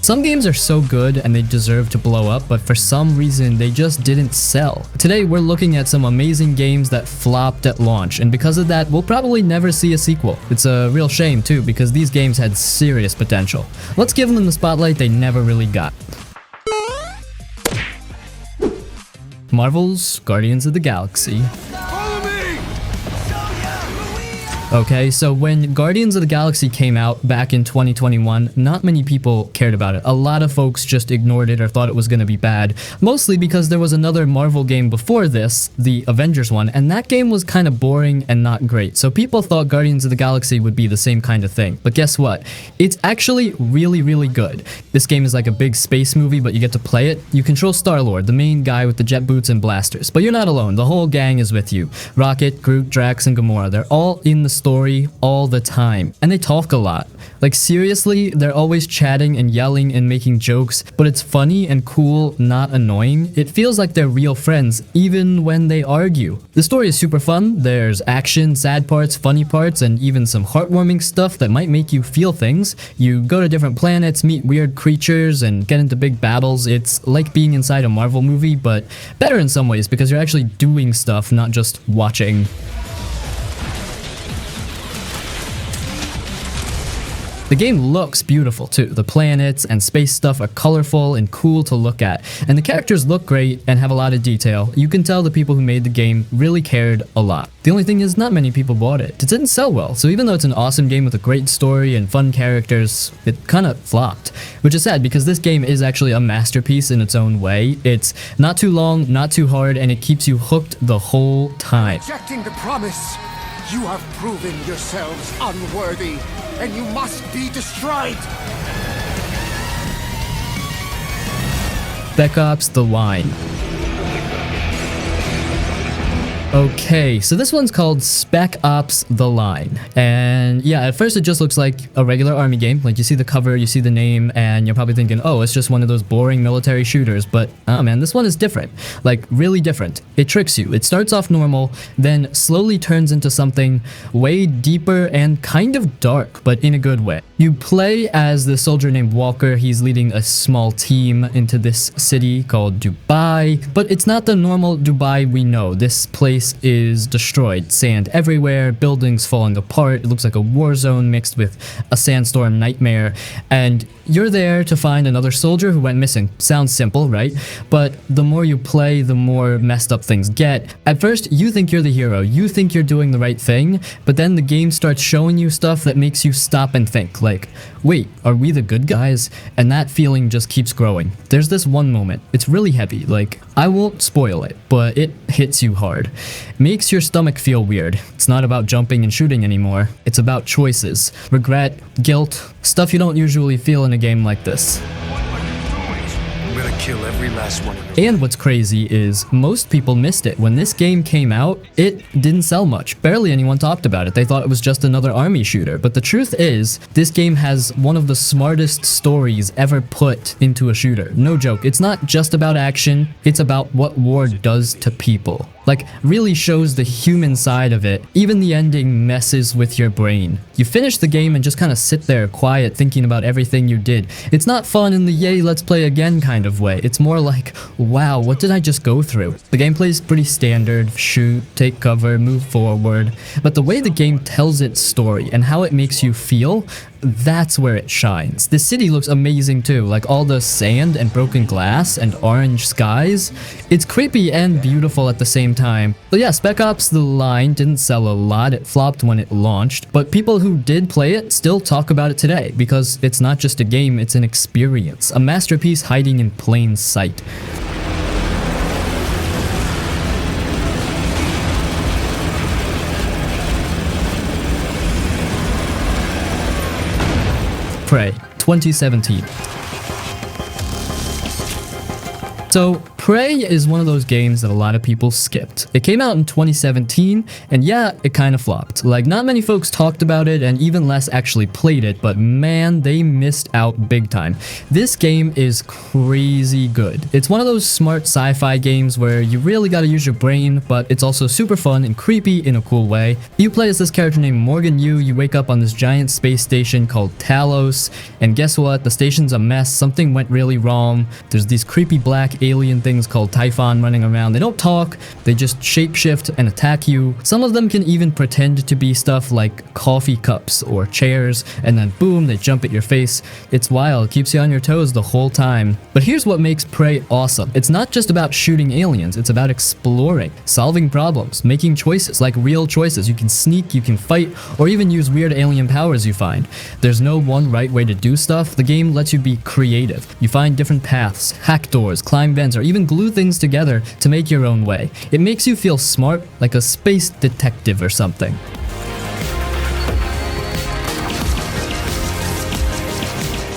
Some games are so good and they deserve to blow up, but for some reason they just didn't sell. Today we're looking at some amazing games that flopped at launch, and because of that we'll probably never see a sequel. It's a real shame too, because these games had serious potential. Let's give them the spotlight they never really got. Marvel's Guardians of the Galaxy. Okay, so when Guardians of the Galaxy came out back in 2021, not many people cared about it. A lot of folks just ignored it or thought it was going to be bad, mostly because there was another Marvel game before this, the Avengers one, and that game was kind of boring and not great. So people thought Guardians of the Galaxy would be the same kind of thing. But guess what? It's actually really, really good. This game is like a big space movie, but you get to play it. You control Star-Lord, the main guy with the jet boots and blasters. But you're not alone. The whole gang is with you. Rocket, Groot, Drax, and Gamora. They're all in the story all the time, and they talk a lot. Like seriously, they're always chatting and yelling and making jokes, but it's funny and cool, not annoying. It feels like they're real friends even when they argue. The story is super fun. There's action, sad parts, funny parts, and even some heartwarming stuff that might make you feel things. You go to different planets, meet weird creatures, and get into big battles. It's like being inside a Marvel movie, but better in some ways because you're actually doing stuff, not just watching. The game looks beautiful too. The planets and space stuff are colorful and cool to look at, and the characters look great and have a lot of detail. You can tell the people who made the game really cared a lot. The only thing is not many people bought it. It didn't sell well, so even though it's an awesome game with a great story and fun characters, it kind of flopped, which is sad because this game is actually a masterpiece in its own way. It's not too long, not too hard, and it keeps you hooked the whole time. Rejecting the promise, you have proven yourselves unworthy, and you must be destroyed! Spec Ops: The Line. Okay, so this one's called Spec Ops: The Line, and yeah, at first it just looks like a regular army game. Like you see the cover, you see the name, and you're probably thinking, oh, it's just one of those boring military shooters, but man, this one is different. Like really different. It tricks you. It starts off normal, then slowly turns into something way deeper and kind of dark, but in a good way. You play as the soldier named Walker. He's leading a small team into this city called Dubai, but it's not the normal Dubai we know. This place is destroyed. Sand everywhere, buildings falling apart. It looks like a war zone mixed with a sandstorm nightmare, and you're there to find another soldier who went missing. Sounds simple, right? But the more you play, the more messed up things get. At first, you think you're the hero. You think you're doing the right thing, but then the game starts showing you stuff that makes you stop and think, like, wait, are we the good guys? And that feeling just keeps growing. There's this one moment. It's really heavy. Like, I won't spoil it, but it hits you hard. Makes your stomach feel weird. It's not about jumping and shooting anymore. It's about choices, regret, guilt, stuff you don't usually feel in a game like this. I'm gonna kill every last one of you. And what's crazy is most people missed it. When this game came out, it didn't sell much. Barely anyone talked about it. They thought it was just another army shooter. But the truth is, this game has one of the smartest stories ever put into a shooter. No joke. It's not just about action. It's about what war does to people. Like, really shows the human side of it. Even the ending messes with your brain. You finish the game and just kind of sit there quiet thinking about everything you did. It's not fun in the yay, let's play again kind of way. It's more like, wow, what did I just go through? The gameplay is pretty standard. Shoot, take cover, move forward. But the way the game tells its story and how it makes you feel, that's where it shines. The city looks amazing too, like all the sand and broken glass and orange skies. It's creepy and beautiful at the same time. But yeah, Spec Ops: The Line didn't sell a lot. It flopped when it launched, but people who did play it still talk about it today because it's not just a game, it's an experience. A masterpiece hiding in plain sight. Prey, 2017. So, Prey is one of those games that a lot of people skipped. It came out in 2017, and yeah, it kind of flopped. Like, not many folks talked about it, and even less actually played it, but man, they missed out big time. This game is crazy good. It's one of those smart sci-fi games where you really gotta use your brain, but it's also super fun and creepy in a cool way. You play as this character named Morgan Yu. You wake up on this giant space station called Talos, and guess what? The station's a mess. Something went really wrong. There's these creepy black alien things called Typhon running around. They don't talk, they just shapeshift and attack you. Some of them can even pretend to be stuff like coffee cups or chairs, and then boom, they jump at your face. It's wild, it keeps you on your toes the whole time. But here's what makes Prey awesome. It's not just about shooting aliens, it's about exploring, solving problems, making choices, like real choices. You can sneak, you can fight, or even use weird alien powers you find. There's no one right way to do stuff. The game lets you be creative. You find different paths, hack doors, climb vents, or even glue things together to make your own way. It makes you feel smart, like a space detective or something.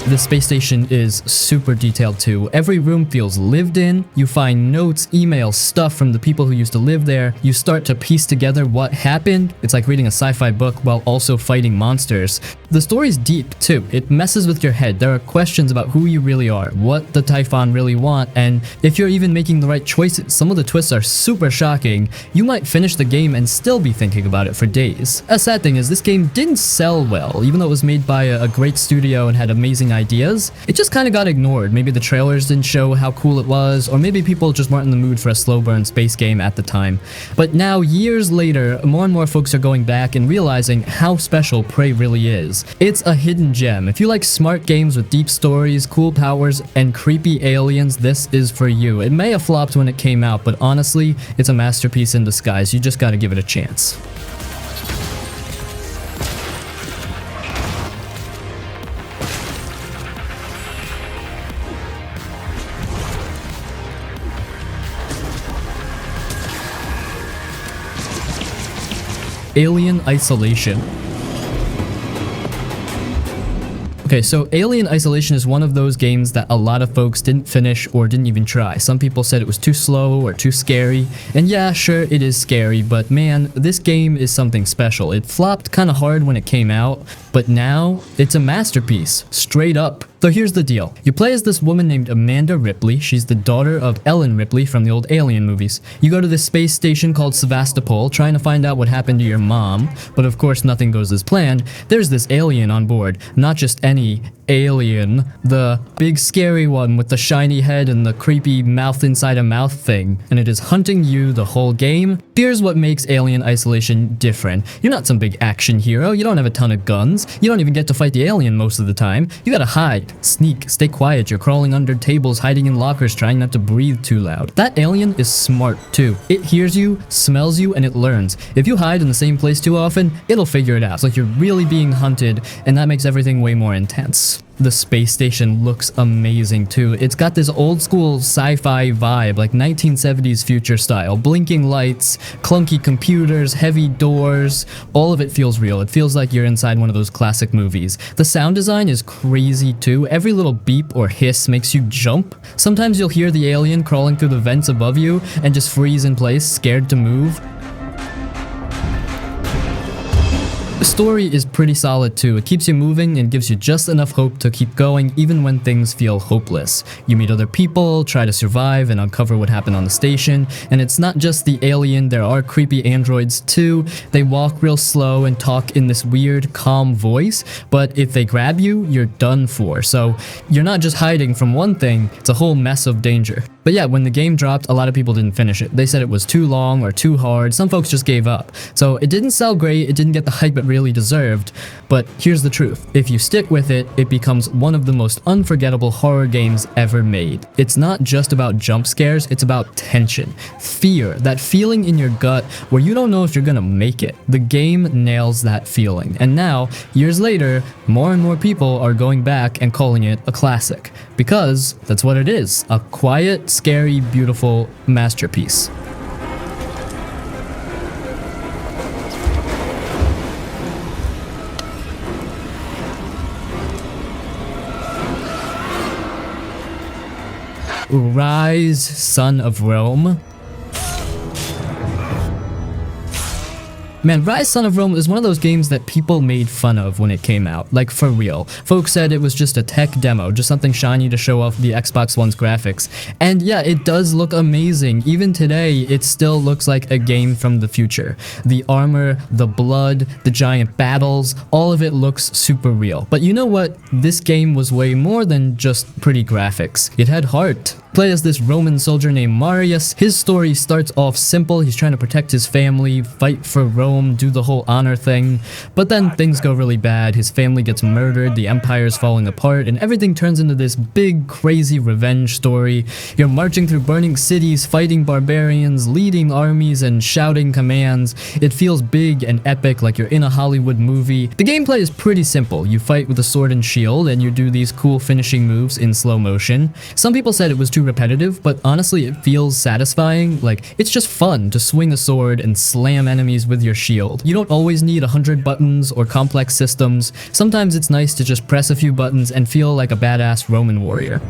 The space station is super detailed too. Every room feels lived in. You find notes, emails, stuff from the people who used to live there. You start to piece together what happened. It's like reading a sci-fi book while also fighting monsters. The story's deep too. It messes with your head. There are questions about who you really are, what the Typhon really want, and if you're even making the right choices. Some of the twists are super shocking. You might finish the game and still be thinking about it for days. A sad thing is this game didn't sell well, even though it was made by a great studio and had amazing ideas. It just kind of got ignored. Maybe the trailers didn't show how cool it was, or maybe people just weren't in the mood for a slow burn space game at the time. But now, years later, more and more folks are going back and realizing how special Prey really is. It's a hidden gem. If you like smart games with deep stories, cool powers, and creepy aliens, this is for you. It may have flopped when it came out, but honestly, it's a masterpiece in disguise. You just gotta give it a chance. Alien Isolation. Okay, so Alien Isolation is one of those games that a lot of folks didn't finish or didn't even try. Some people said it was too slow or too scary. And yeah, sure, it is scary, but man, this game is something special. It flopped kind of hard when it came out, but now it's a masterpiece, straight up. So here's the deal. You play as this woman named Amanda Ripley. She's the daughter of Ellen Ripley from the old Alien movies. You go to this space station called Sevastopol, trying to find out what happened to your mom, but of course nothing goes as planned. There's this alien on board, not just any alien, the big scary one with the shiny head and the creepy mouth inside a mouth thing, and it is hunting you the whole game. Here's what makes Alien Isolation different. You're not some big action hero, you don't have a ton of guns, you don't even get to fight the alien most of the time. You gotta hide, sneak, stay quiet, you're crawling under tables, hiding in lockers, trying not to breathe too loud. That alien is smart too. It hears you, smells you, and it learns. If you hide in the same place too often, it'll figure it out. It's like you're really being hunted, and that makes everything way more intense. The space station looks amazing too. It's got this old school sci-fi vibe, like 1970s future style. Blinking lights, clunky computers, heavy doors, all of it feels real. It feels like you're inside one of those classic movies. The sound design is crazy too. Every little beep or hiss makes you jump. Sometimes you'll hear the alien crawling through the vents above you and just freeze in place, scared to move. The story is pretty solid too. It keeps you moving and gives you just enough hope to keep going even when things feel hopeless. You meet other people, try to survive and uncover what happened on the station, and it's not just the alien, there are creepy androids too. They walk real slow and talk in this weird, calm voice, but if they grab you, you're done for. So you're not just hiding from one thing, it's a whole mess of danger. But yeah, when the game dropped, a lot of people didn't finish it. They said it was too long or too hard. Some folks just gave up. So it didn't sell great, it didn't get the hype it really deserved. But here's the truth. If you stick with it, it becomes one of the most unforgettable horror games ever made. It's not just about jump scares, it's about tension, fear, that feeling in your gut where you don't know if you're gonna make it. The game nails that feeling. And now, years later, more and more people are going back and calling it a classic. Because that's what it is, a quiet, scary, beautiful masterpiece. Ryse, Son of Rome. Man, Ryse Son of Rome is one of those games that people made fun of when it came out, like for real. Folks said it was just a tech demo, just something shiny to show off the Xbox One's graphics. And yeah, it does look amazing. Even today, it still looks like a game from the future. The armor, the blood, the giant battles, all of it looks super real. But you know what? This game was way more than just pretty graphics. It had heart. Play as this Roman soldier named Marius. His story starts off simple. He's trying to protect his family, fight for Rome, do the whole honor thing. But then things go really bad. His family gets murdered, the empire's falling apart, and everything turns into this big, crazy revenge story. You're marching through burning cities, fighting barbarians, leading armies, and shouting commands. It feels big and epic, like you're in a Hollywood movie. The gameplay is pretty simple. You fight with a sword and shield, and you do these cool finishing moves in slow motion. Some people said it was too repetitive, but honestly it feels satisfying. Like, it's just fun to swing a sword and slam enemies with your shield. You don't always need 100 buttons or complex systems. Sometimes it's nice to just press a few buttons and feel like a badass Roman warrior.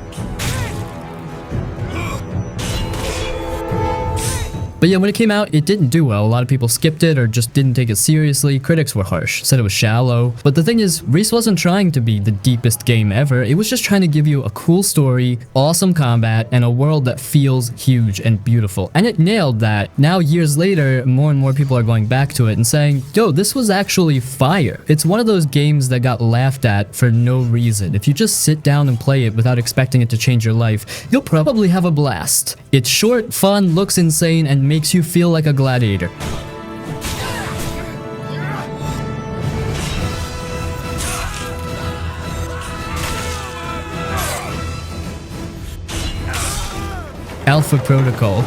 But yeah, when it came out, it didn't do well. A lot of people skipped it or just didn't take it seriously. Critics were harsh, said it was shallow. But the thing is, Ryse wasn't trying to be the deepest game ever. It was just trying to give you a cool story, awesome combat, and a world that feels huge and beautiful. And it nailed that. Now, years later, more and more people are going back to it and saying, yo, this was actually fire. It's one of those games that got laughed at for no reason. If you just sit down and play it without expecting it to change your life, you'll probably have a blast. It's short, fun, looks insane, and makes you feel like a gladiator. Alpha Protocol.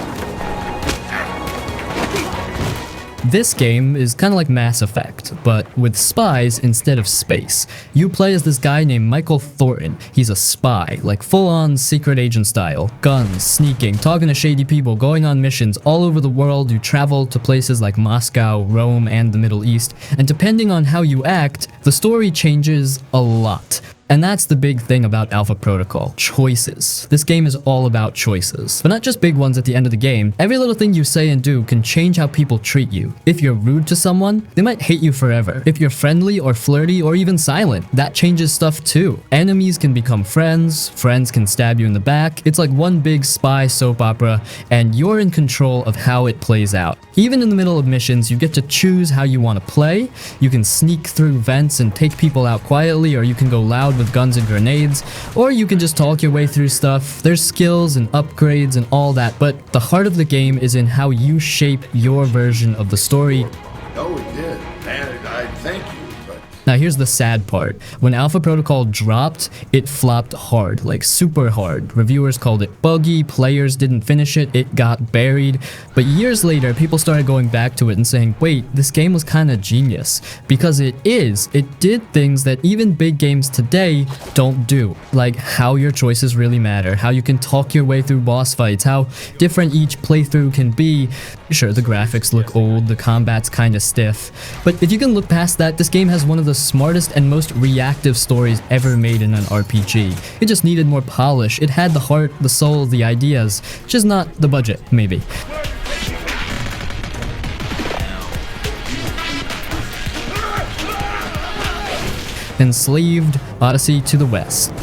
This game is kind of like Mass Effect, but with spies instead of space. You play as this guy named Michael Thornton. He's a spy, like full-on secret agent style. Guns, sneaking, talking to shady people, going on missions all over the world. You travel to places like Moscow, Rome, and the Middle East, and depending on how you act, the story changes a lot. And that's the big thing about Alpha Protocol. Choices. This game is all about choices. But not just big ones at the end of the game. Every little thing you say and do can change how people treat you. If you're rude to someone, they might hate you forever. If you're friendly or flirty or even silent, that changes stuff too. Enemies can become friends, friends can stab you in the back. It's like one big spy soap opera, and you're in control of how it plays out. Even in the middle of missions, you get to choose how you want to play. You can sneak through vents and take people out quietly, or you can go loud with guns and grenades, or you can just talk your way through stuff. There's skills and upgrades and all that, but the heart of the game is in how you shape your version of the story. Oh, it did. Man, I thank you, but... Now here's the sad part. When Alpha Protocol dropped, it flopped hard, like super hard. Reviewers called it buggy, players didn't finish it, it got buried. But years later, people started going back to it and saying, wait, this game was kinda genius. Because it is. It did things that even big games today don't do. Like how your choices really matter, how you can talk your way through boss fights, how different each playthrough can be. Sure, the graphics look old, the combat's kinda stiff. But if you can look past that, this game has one of the smartest and most reactive stories ever made in an RPG. It just needed more polish. It had the heart, the soul, the ideas, just not the budget, maybe. Enslaved, Odyssey to the West.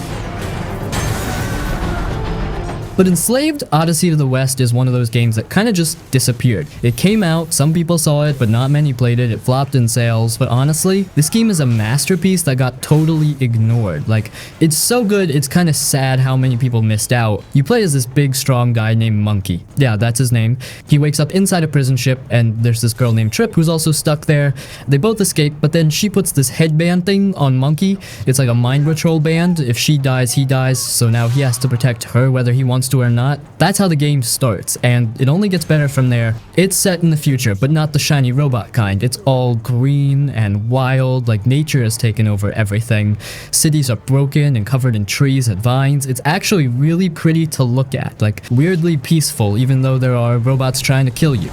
But Enslaved, Odyssey to the West is one of those games that kind of just disappeared. It came out, some people saw it, but not many played it. It flopped in sales, but honestly, this game is a masterpiece that got totally ignored. Like, it's so good, it's kind of sad how many people missed out. You play as this big, strong guy named Monkey. Yeah, that's his name. He wakes up inside a prison ship, and there's this girl named Trip who's also stuck there. They both escape, but then she puts this headband thing on Monkey. It's like a mind control band. If she dies, he dies, so now he has to protect her whether he wants to or not. That's how the game starts, and it only gets better from there. It's set in the future, but not the shiny robot kind. It's all green and wild, like nature has taken over everything. Cities are broken and covered in trees and vines. It's actually really pretty to look at, like weirdly peaceful, even though there are robots trying to kill you.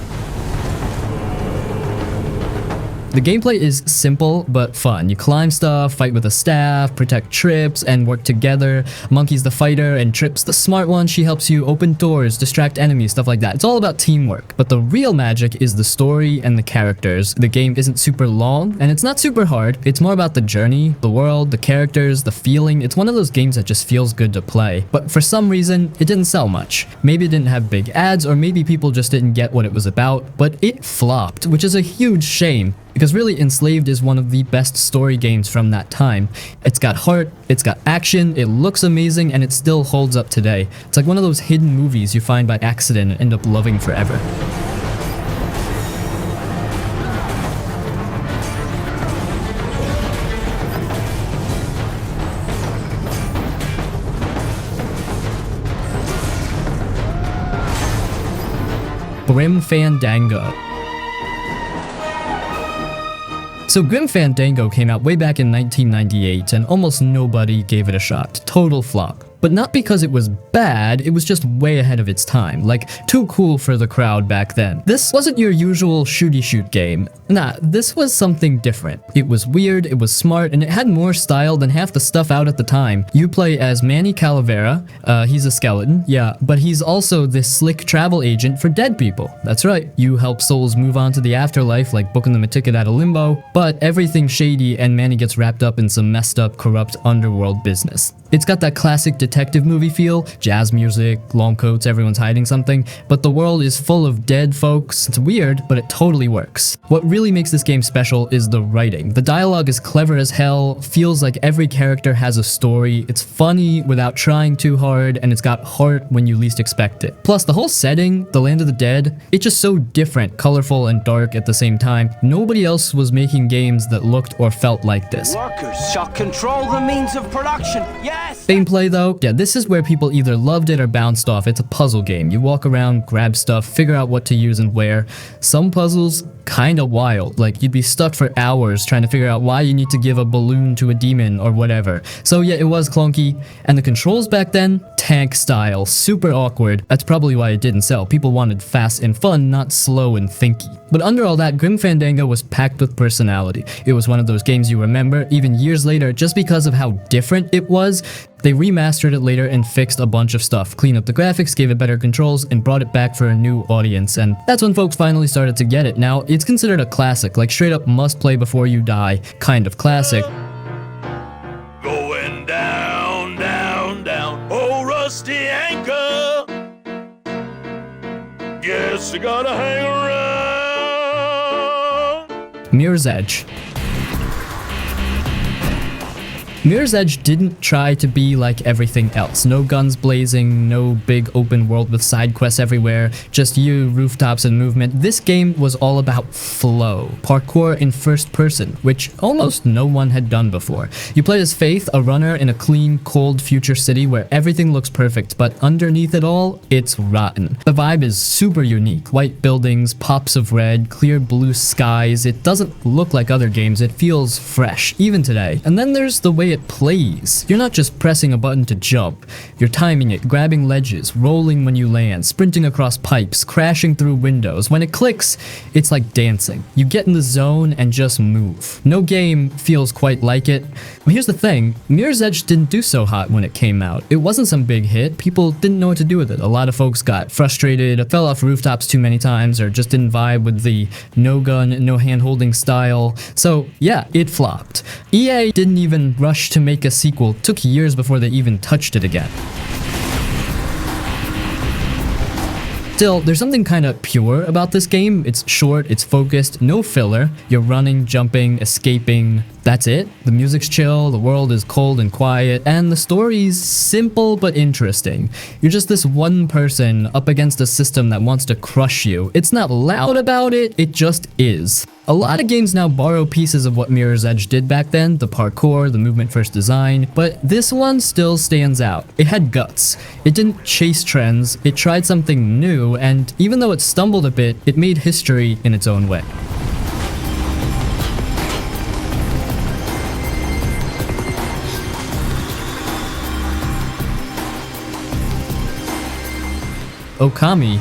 The gameplay is simple but fun. You climb stuff, fight with a staff, protect Trips, and work together. Monkey's the fighter and Trips the smart one. She helps you open doors, distract enemies, stuff like that. It's all about teamwork. But the real magic is the story and the characters. The game isn't super long and it's not super hard. It's more about the journey, the world, the characters, the feeling. It's one of those games that just feels good to play. But for some reason, it didn't sell much. Maybe it didn't have big ads, or maybe people just didn't get what it was about, but it flopped, which is a huge shame. Because really, Enslaved is one of the best story games from that time. It's got heart, it's got action, it looks amazing, and it still holds up today. It's like one of those hidden movies you find by accident and end up loving forever. Grim Fandango. So Grim Fandango came out way back in 1998 and almost nobody gave it a shot. Total flop. But not because it was bad, it was just way ahead of its time, like too cool for the crowd back then. This wasn't your usual shooty shoot game. Nah, this was something different. It was weird, it was smart, and it had more style than half the stuff out at the time. You play as Manny Calavera, he's a skeleton, yeah, but he's also this slick travel agent for dead people. That's right, you help souls move on to the afterlife like booking them a ticket out of limbo, but everything's shady and Manny gets wrapped up in some messed up, corrupt underworld business. It's got that classic detective movie feel, jazz music, long coats, everyone's hiding something, but the world is full of dead folks. It's weird, but it totally works. What really makes this game special is the writing. The dialogue is clever as hell, feels like every character has a story, it's funny without trying too hard, and it's got heart when you least expect it. Plus, the whole setting, the Land of the Dead, it's just so different, colorful and dark at the same time. Nobody else was making games that looked or felt like this. Workers shall control the means of production. Yes! Gameplay though, yeah, this is where people either loved it or bounced off. It's a puzzle game. You walk around, grab stuff, figure out what to use and where. Some puzzles kinda wild, like you'd be stuck for hours trying to figure out why you need to give a balloon to a demon or whatever. So yeah, it was clunky, and the controls back then, tank style, super awkward. That's probably why it didn't sell. People wanted fast and fun, not slow and thinky. But under all that, Grim Fandango was packed with personality. It was one of those games you remember even years later just because of how different it was. They remastered it later and fixed a bunch of stuff, cleaned up the graphics, gave it better controls, and brought it back for a new audience, and that's when folks finally started to get it. Now, it's considered a classic, like straight up must play before you die kind of classic. Going down, down, down, oh rusty anchor. Guess you gotta hang around. Mirror's Edge. Mirror's Edge didn't try to be like everything else. No guns blazing, no big open world with side quests everywhere, just you, rooftops, and movement. This game was all about flow, parkour in first person, which almost no one had done before. You play as Faith, a runner in a clean, cold future city where everything looks perfect, but underneath it all, it's rotten. The vibe is super unique. White buildings, pops of red, clear blue skies. It doesn't look like other games. It feels fresh, even today. And then there's the way it plays. You're not just pressing a button to jump. You're timing it, grabbing ledges, rolling when you land, sprinting across pipes, crashing through windows. When it clicks, it's like dancing. You get in the zone and just move. No game feels quite like it. But here's the thing, Mirror's Edge didn't do so hot when it came out. It wasn't some big hit. People didn't know what to do with it. A lot of folks got frustrated, fell off rooftops too many times, or just didn't vibe with the no gun, no hand holding style. So yeah, it flopped. EA didn't even rush to make a sequel. Took years before they even touched it again. Still, there's something kind of pure about this game. It's short, it's focused, no filler. You're running, jumping, escaping. That's it. The music's chill, the world is cold and quiet, and the story's simple but interesting. You're just this one person up against a system that wants to crush you. It's not loud about it, it just is. A lot of games now borrow pieces of what Mirror's Edge did back then, the parkour, the movement first design, but this one still stands out. It had guts. It didn't chase trends, it tried something new, and even though it stumbled a bit, it made history in its own way. Okami.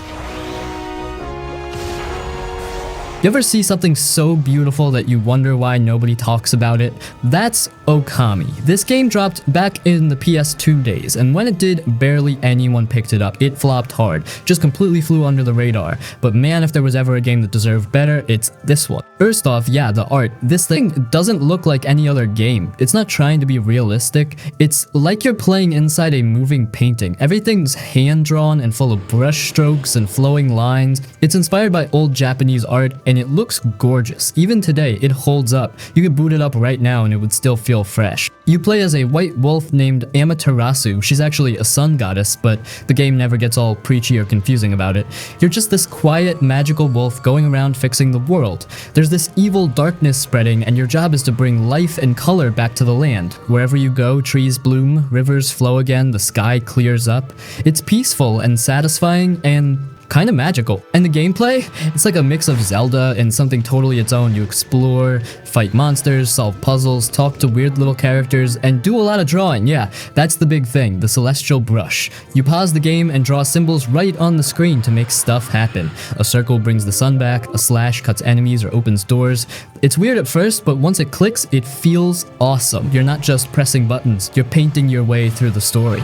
You ever see something so beautiful that you wonder why nobody talks about it? That's Okami. This game dropped back in the PS2 days, and when it did, barely anyone picked it up. It flopped hard, just completely flew under the radar. But man, if there was ever a game that deserved better, it's this one. First off, yeah, the art. This thing doesn't look like any other game. It's not trying to be realistic. It's like you're playing inside a moving painting. Everything's hand-drawn and full of brush strokes and flowing lines. It's inspired by old Japanese art, and it looks gorgeous. Even today, it holds up. You could boot it up right now and it would still feel fresh. You play as a white wolf named Amaterasu. She's actually a sun goddess, but the game never gets all preachy or confusing about it. You're just this quiet, magical wolf going around fixing the world. There's this evil darkness spreading, and your job is to bring life and color back to the land. Wherever you go, trees bloom, rivers flow again, the sky clears up. It's peaceful and satisfying and kind of magical. And the gameplay, it's like a mix of Zelda and something totally its own. You explore, fight monsters, solve puzzles, talk to weird little characters, and do a lot of drawing. Yeah, that's the big thing, the celestial brush. You pause the game and draw symbols right on the screen to make stuff happen. A circle brings the sun back, a slash cuts enemies or opens doors. It's weird at first, but once it clicks, it feels awesome. You're not just pressing buttons, you're painting your way through the story.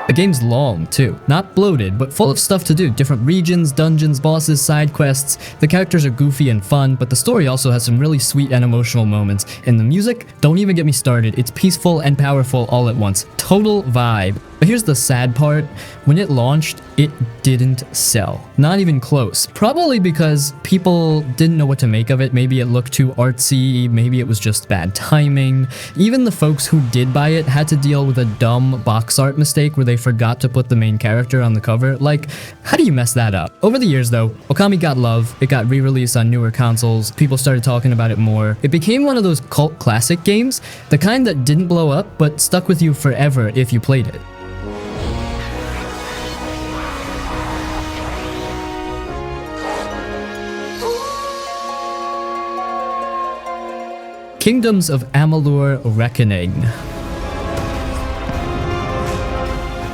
The game's long, too. Not bloated, but full of stuff to do. Different regions, dungeons, bosses, side quests. The characters are goofy and fun, but the story also has some really sweet and emotional moments. And the music? Don't even get me started. It's peaceful and powerful all at once. Total vibe. But here's the sad part. When it launched, it didn't sell. Not even close. Probably because people didn't know what to make of it. Maybe it looked too artsy. Maybe it was just bad timing. Even the folks who did buy it had to deal with a dumb box art mistake where they forgot to put the main character on the cover. Like, how do you mess that up? Over the years though, Okami got love. It got re-released on newer consoles. People started talking about it more. It became one of those cult classic games, the kind that didn't blow up but stuck with you forever if you played it. Kingdoms of Amalur Reckoning.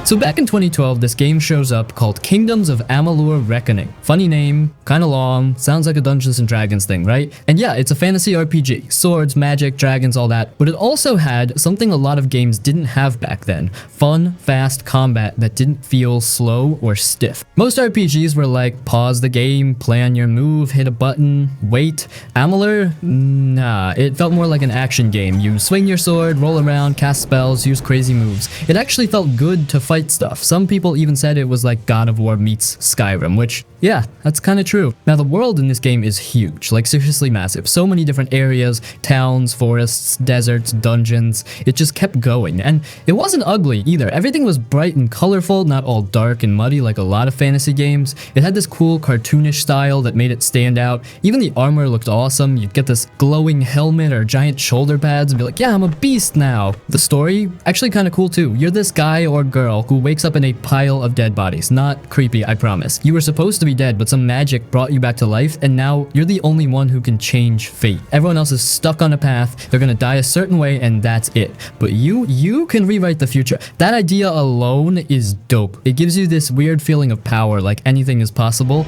So back in 2012, this game shows up called Kingdoms of Amalur Reckoning. Funny name, kinda long, sounds like a Dungeons and Dragons thing, right? And yeah, it's a fantasy RPG. Swords, magic, dragons, all that. But it also had something a lot of games didn't have back then. Fun, fast combat that didn't feel slow or stiff. Most RPGs were like, pause the game, plan your move, hit a button, wait. Amalur? Nah, it felt more like an action game. You swing your sword, roll around, cast spells, use crazy moves. It actually felt good to fight stuff. Some people even said it was like God of War meets Skyrim, which, yeah, that's kind of true. Now, the world in this game is huge, like seriously massive. So many different areas, towns, forests, deserts, dungeons. It just kept going, and it wasn't ugly either. Everything was bright and colorful, not all dark and muddy like a lot of fantasy games. It had this cool cartoonish style that made it stand out. Even the armor looked awesome. You'd get this glowing helmet or giant shoulder pads and be like, yeah, I'm a beast now. The story, actually kind of cool too. You're this guy or girl who wakes up in a pile of dead bodies. Not creepy, I promise. You were supposed to be dead, but some magic brought you back to life, and now you're the only one who can change fate. Everyone else is stuck on a path. They're gonna die a certain way, and that's it. But you can rewrite the future. That idea alone is dope. It gives you this weird feeling of power, like anything is possible.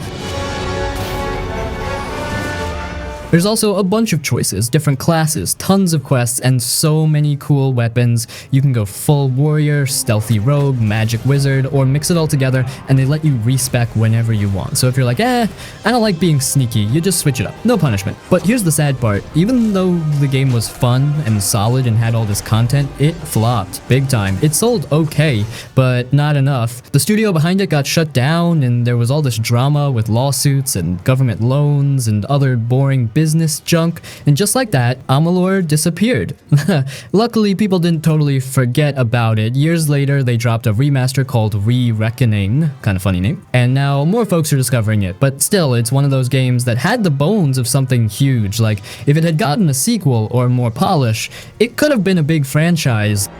There's also a bunch of choices, different classes, tons of quests, and so many cool weapons. You can go full warrior, stealthy rogue, magic wizard, or mix it all together, and they let you respec whenever you want. So if you're like, I don't like being sneaky, you just switch it up. No punishment. But here's the sad part. Even though the game was fun and solid and had all this content, it flopped big time. It sold okay, but not enough. The studio behind it got shut down, and there was all this drama with lawsuits and government loans and other boring business junk, and just like that, Amalur disappeared. Luckily, people didn't totally forget about it. Years later, they dropped a remaster called Re-Reckoning, kind of funny name, and now more folks are discovering it, but still, it's one of those games that had the bones of something huge. Like, if it had gotten a sequel or more polish, it could have been a big franchise.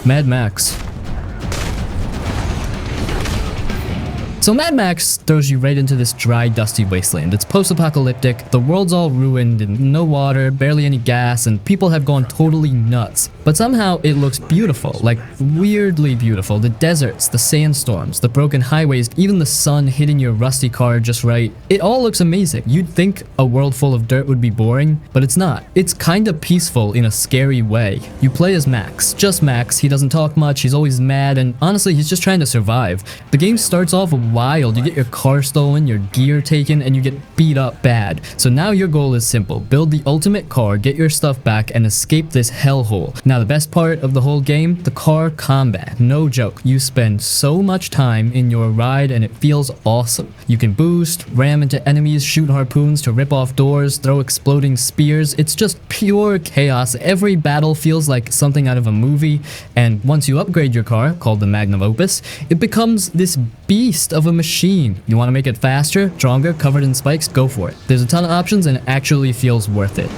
Mad Max. So Mad Max throws you right into this dry, dusty wasteland. It's post-apocalyptic, the world's all ruined and no water, barely any gas, and people have gone totally nuts. But somehow it looks beautiful, like weirdly beautiful. The deserts, the sandstorms, the broken highways, even the sun hitting your rusty car just right. It all looks amazing. You'd think a world full of dirt would be boring, but it's not. It's kinda peaceful in a scary way. You play as Max, just Max. He doesn't talk much, he's always mad, and honestly he's just trying to survive. The game starts off wild. You get your car stolen, your gear taken, and you get beat up bad. So now your goal is simple. Build the ultimate car, get your stuff back, and escape this hellhole. Now the best part of the whole game, the car combat. No joke. You spend so much time in your ride and it feels awesome. You can boost, ram into enemies, shoot harpoons to rip off doors, throw exploding spears. It's just pure chaos. Every battle feels like something out of a movie, and once you upgrade your car, called the Magnum Opus, it becomes this beast of a machine. You want to make it faster, stronger, covered in spikes? Go for it. There's a ton of options and it actually feels worth it.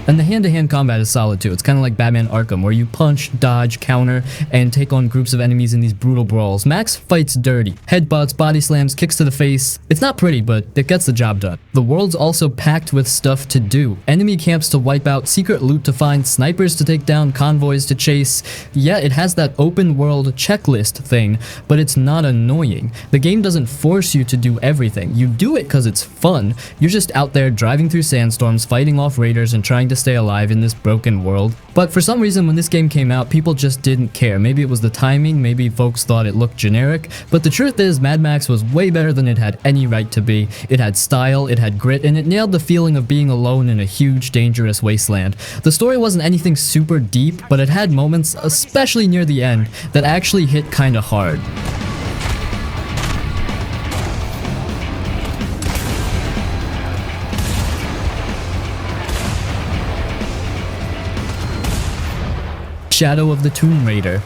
And the hand-to-hand combat is solid too. It's kind of like Batman Arkham, where you punch, dodge, counter, and take on groups of enemies in these brutal brawls. Max fights dirty. Headbutts, body slams, kicks to the face. It's not pretty, but it gets the job done. The world's also packed with stuff to do. Enemy camps to wipe out, secret loot to find, snipers to take down, convoys to chase. Yeah, it has that open world checklist thing, but it's not annoying. The game doesn't force you to do everything. You do it because it's fun. You're just out there driving through sandstorms, fighting off raiders, and trying to stay alive in this broken world. But for some reason when this game came out, people just didn't care. Maybe it was the timing, maybe folks thought it looked generic, but the truth is Mad Max was way better than it had any right to be. It had style, it had grit, and it nailed the feeling of being alone in a huge, dangerous wasteland. The story wasn't anything super deep, but it had moments, especially near the end, that actually hit kinda hard. Shadow of the Tomb Raider.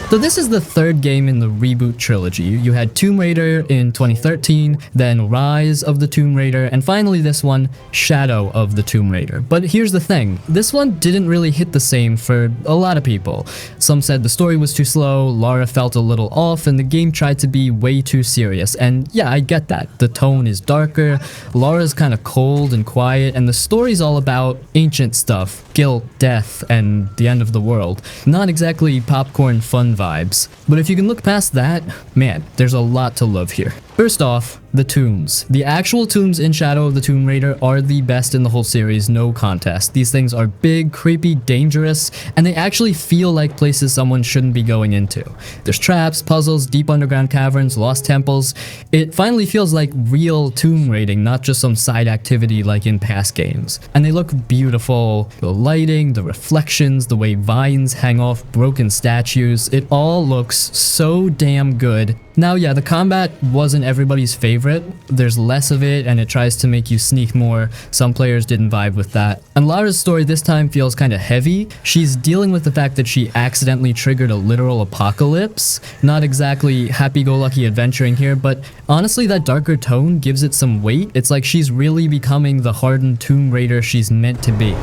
So this is the third game in the reboot trilogy. You had Tomb Raider in 2013, then Ryse of the Tomb Raider, and finally this one, Shadow of the Tomb Raider. But here's the thing, this one didn't really hit the same for a lot of people. Some said the story was too slow, Lara felt a little off, and the game tried to be way too serious. And yeah, I get that. The tone is darker, Lara's kind of cold and quiet, and the story's all about ancient stuff, guilt, death, and the end of the world. Not exactly popcorn fun vibes. But if you can look past that, man, there's a lot to love here. First off, the tombs. The actual tombs in Shadow of the Tomb Raider are the best in the whole series, no contest. These things are big, creepy, dangerous, and they actually feel like places someone shouldn't be going into. There's traps, puzzles, deep underground caverns, lost temples. It finally feels like real tomb raiding, not just some side activity like in past games. And they look beautiful. The lighting, the reflections, the way vines hang off broken statues, it all looks so damn good. Now yeah, the combat wasn't everybody's favorite. There's less of it and it tries to make you sneak more. Some players didn't vibe with that. And Lara's story this time feels kind of heavy. She's dealing with the fact that she accidentally triggered a literal apocalypse. Not exactly happy-go-lucky adventuring here, but honestly that darker tone gives it some weight. It's like she's really becoming the hardened Tomb Raider she's meant to be.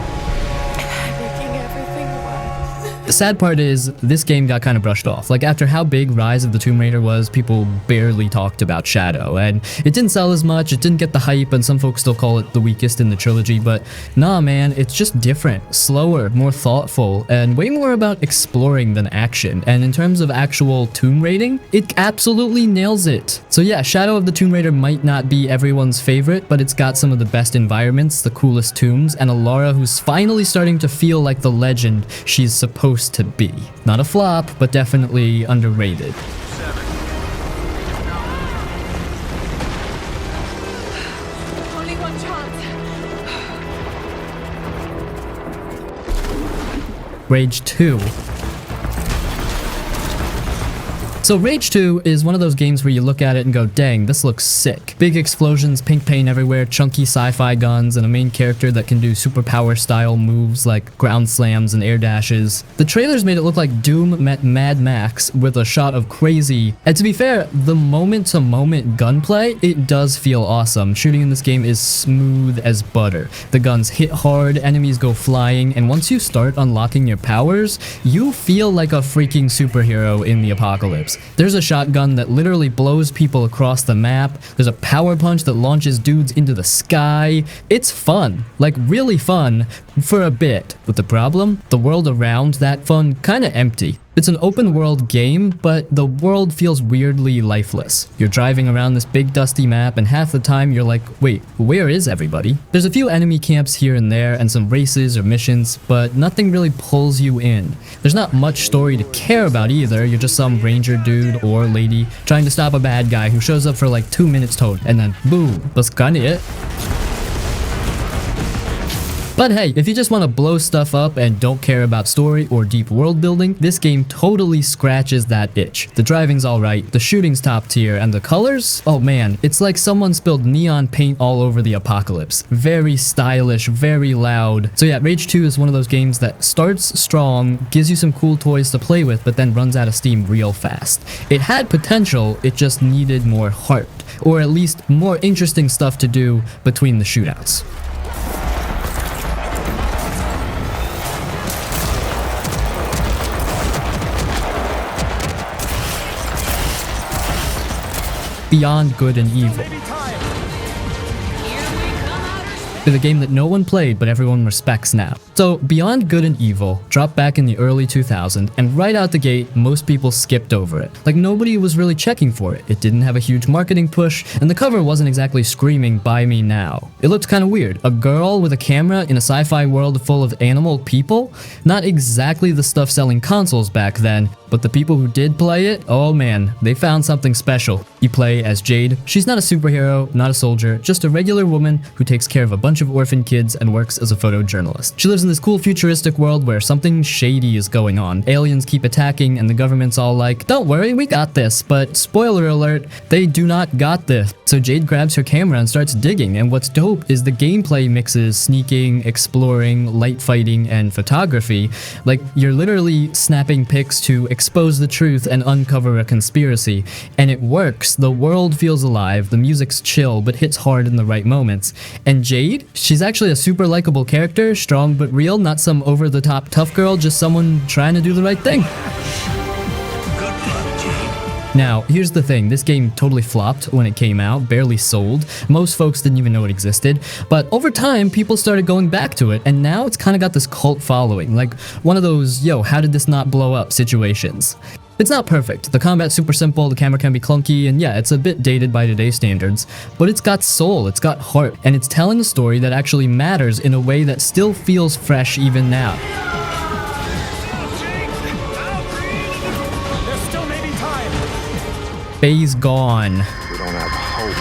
The sad part is, this game got kind of brushed off. Like, after how big Ryse of the Tomb Raider was, people barely talked about Shadow, and it didn't sell as much, it didn't get the hype, and some folks still call it the weakest in the trilogy, but nah man, it's just different, slower, more thoughtful, and way more about exploring than action. And in terms of actual tomb raiding, it absolutely nails it. So yeah, Shadow of the Tomb Raider might not be everyone's favorite, but it's got some of the best environments, the coolest tombs, and a Lara who's finally starting to feel like the legend she's supposed to be. Not a flop, but definitely underrated. Only one chance. Rage 2. So Rage 2 is one of those games where you look at it and go, dang, this looks sick. Big explosions, pink paint everywhere, chunky sci-fi guns, and a main character that can do superpower style moves like ground slams and air dashes. The trailers made it look like Doom met Mad Max with a shot of crazy. And to be fair, the moment-to-moment gunplay, it does feel awesome. Shooting in this game is smooth as butter. The guns hit hard, enemies go flying, and once you start unlocking your powers, you feel like a freaking superhero in the apocalypse. There's a shotgun that literally blows people across the map. There's a power punch that launches dudes into the sky. It's fun, like really fun for a bit. But the problem? The world around that fun kinda empty. It's an open world game, but the world feels weirdly lifeless. You're driving around this big dusty map and half the time you're like, wait, where is everybody? There's a few enemy camps here and there and some races or missions, but nothing really pulls you in. There's not much story to care about either. You're just some ranger dude or lady trying to stop a bad guy who shows up for like 2 minutes total, and then boom, that's kinda it. But hey, if you just want to blow stuff up and don't care about story or deep world building, this game totally scratches that itch. The driving's alright, the shooting's top tier, and the colors? Oh man, it's like someone spilled neon paint all over the apocalypse. Very stylish, very loud. So yeah, Rage 2 is one of those games that starts strong, gives you some cool toys to play with, but then runs out of steam real fast. It had potential, it just needed more heart, or at least more interesting stuff to do between the shootouts. Beyond Good and Evil. It's a game that no one played, but everyone respects now. So Beyond Good and Evil dropped back in the early 2000s, and right out the gate, most people skipped over it. Like nobody was really checking for it. It didn't have a huge marketing push, and the cover wasn't exactly screaming, "Buy me now." It looked kind of weird. A girl with a camera in a sci-fi world full of animal people? Not exactly the stuff selling consoles back then, but the people who did play it, oh man, they found something special. You play as Jade. She's not a superhero, not a soldier, just a regular woman who takes care of a bunch of orphan kids and works as a photojournalist. She lives in this cool futuristic world where something shady is going on. Aliens keep attacking and the government's all like, don't worry, we got this. But spoiler alert, they do not got this. So Jade grabs her camera and starts digging, and what's dope is the gameplay mixes sneaking, exploring, light fighting, and photography. Like, you're literally snapping pics to expose the truth and uncover a conspiracy. And it works. The world feels alive, the music's chill but hits hard in the right moments. And Jade? She's actually a super likable character, strong but real, not some over-the-top tough girl, just someone trying to do the right thing. Now, here's the thing, this game totally flopped when it came out, barely sold. Most folks didn't even know it existed, but over time, people started going back to it, and now it's kind of got this cult following, like one of those, yo, how did this not blow up situations. It's not perfect, the combat's super simple, the camera can be clunky, and yeah, it's a bit dated by today's standards, but it's got soul, it's got heart, and it's telling a story that actually matters in a way that still feels fresh even now. Days Gone. We don't have hope.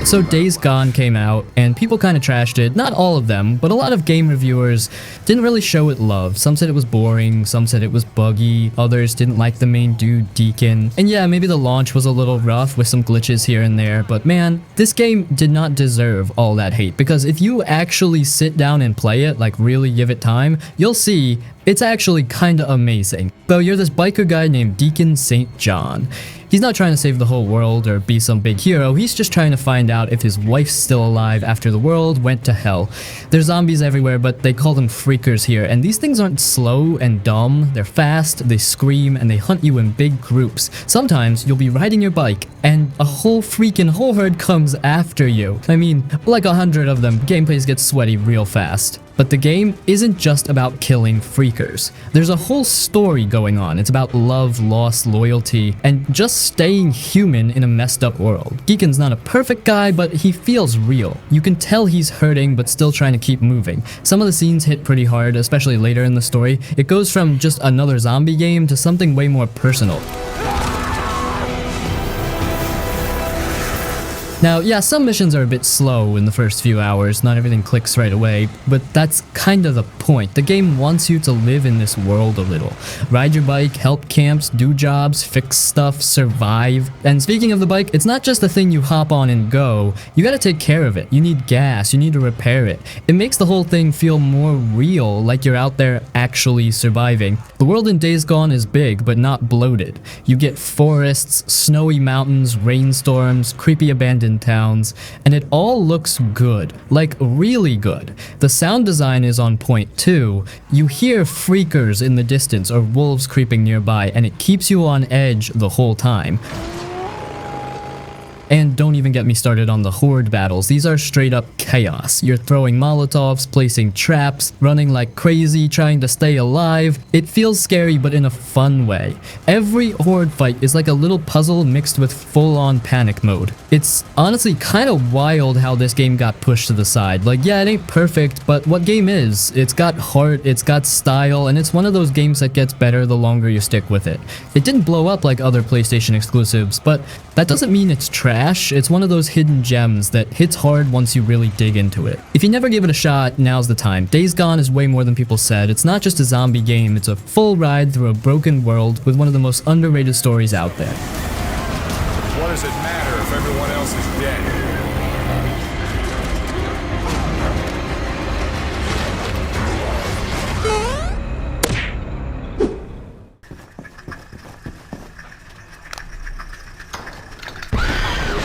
So Days Gone came out, and people kind of trashed it. Not all of them, but a lot of game reviewers didn't really show it love. Some said it was boring, some said it was buggy, others didn't like the main dude, Deacon. And yeah, maybe the launch was a little rough with some glitches here and there, but man, this game did not deserve all that hate, because if you actually sit down and play it, like really give it time, you'll see it's actually kinda amazing. So you're this biker guy named Deacon St. John. He's not trying to save the whole world or be some big hero, he's just trying to find out if his wife's still alive after the world went to hell. There's zombies everywhere, but they call them freakers here, and these things aren't slow and dumb, they're fast, they scream, and they hunt you in big groups. Sometimes you'll be riding your bike, and a whole freaking horde comes after you. I mean, like 100 of them, gameplays get sweaty real fast. But the game isn't just about killing freakers. There's a whole story going on. It's about love, loss, loyalty, and just staying human in a messed up world. Deacon's not a perfect guy, but he feels real. You can tell he's hurting, but still trying to keep moving. Some of the scenes hit pretty hard, especially later in the story. It goes from just another zombie game to something way more personal. Now, yeah, some missions are a bit slow in the first few hours, not everything clicks right away, but that's kind of the point. The game wants you to live in this world a little. Ride your bike, help camps, do jobs, fix stuff, survive. And speaking of the bike, it's not just a thing you hop on and go. You gotta take care of it. You need gas, you need to repair it. It makes the whole thing feel more real, like you're out there actually surviving. The world in Days Gone is big, but not bloated. You get forests, snowy mountains, rainstorms, creepy abandoned towns, and it all looks good, like really good. The sound design is on point too. You hear freakers in the distance or wolves creeping nearby, and it keeps you on edge the whole time. And don't even get me started on the horde battles. These are straight up chaos. You're throwing Molotovs, placing traps, running like crazy, trying to stay alive. It feels scary, but in a fun way. Every horde fight is like a little puzzle mixed with full-on panic mode. It's honestly kind of wild how this game got pushed to the side. Like, yeah, it ain't perfect, but what game is? It's got heart, it's got style, and it's one of those games that gets better the longer you stick with it. It didn't blow up like other PlayStation exclusives, but that doesn't mean it's trash. It's one of those hidden gems that hits hard once you really dig into it. If you never gave it a shot, now's the time. Days Gone is way more than people said. It's not just a zombie game, it's a full ride through a broken world with one of the most underrated stories out there. What does it matter if everyone else is dead?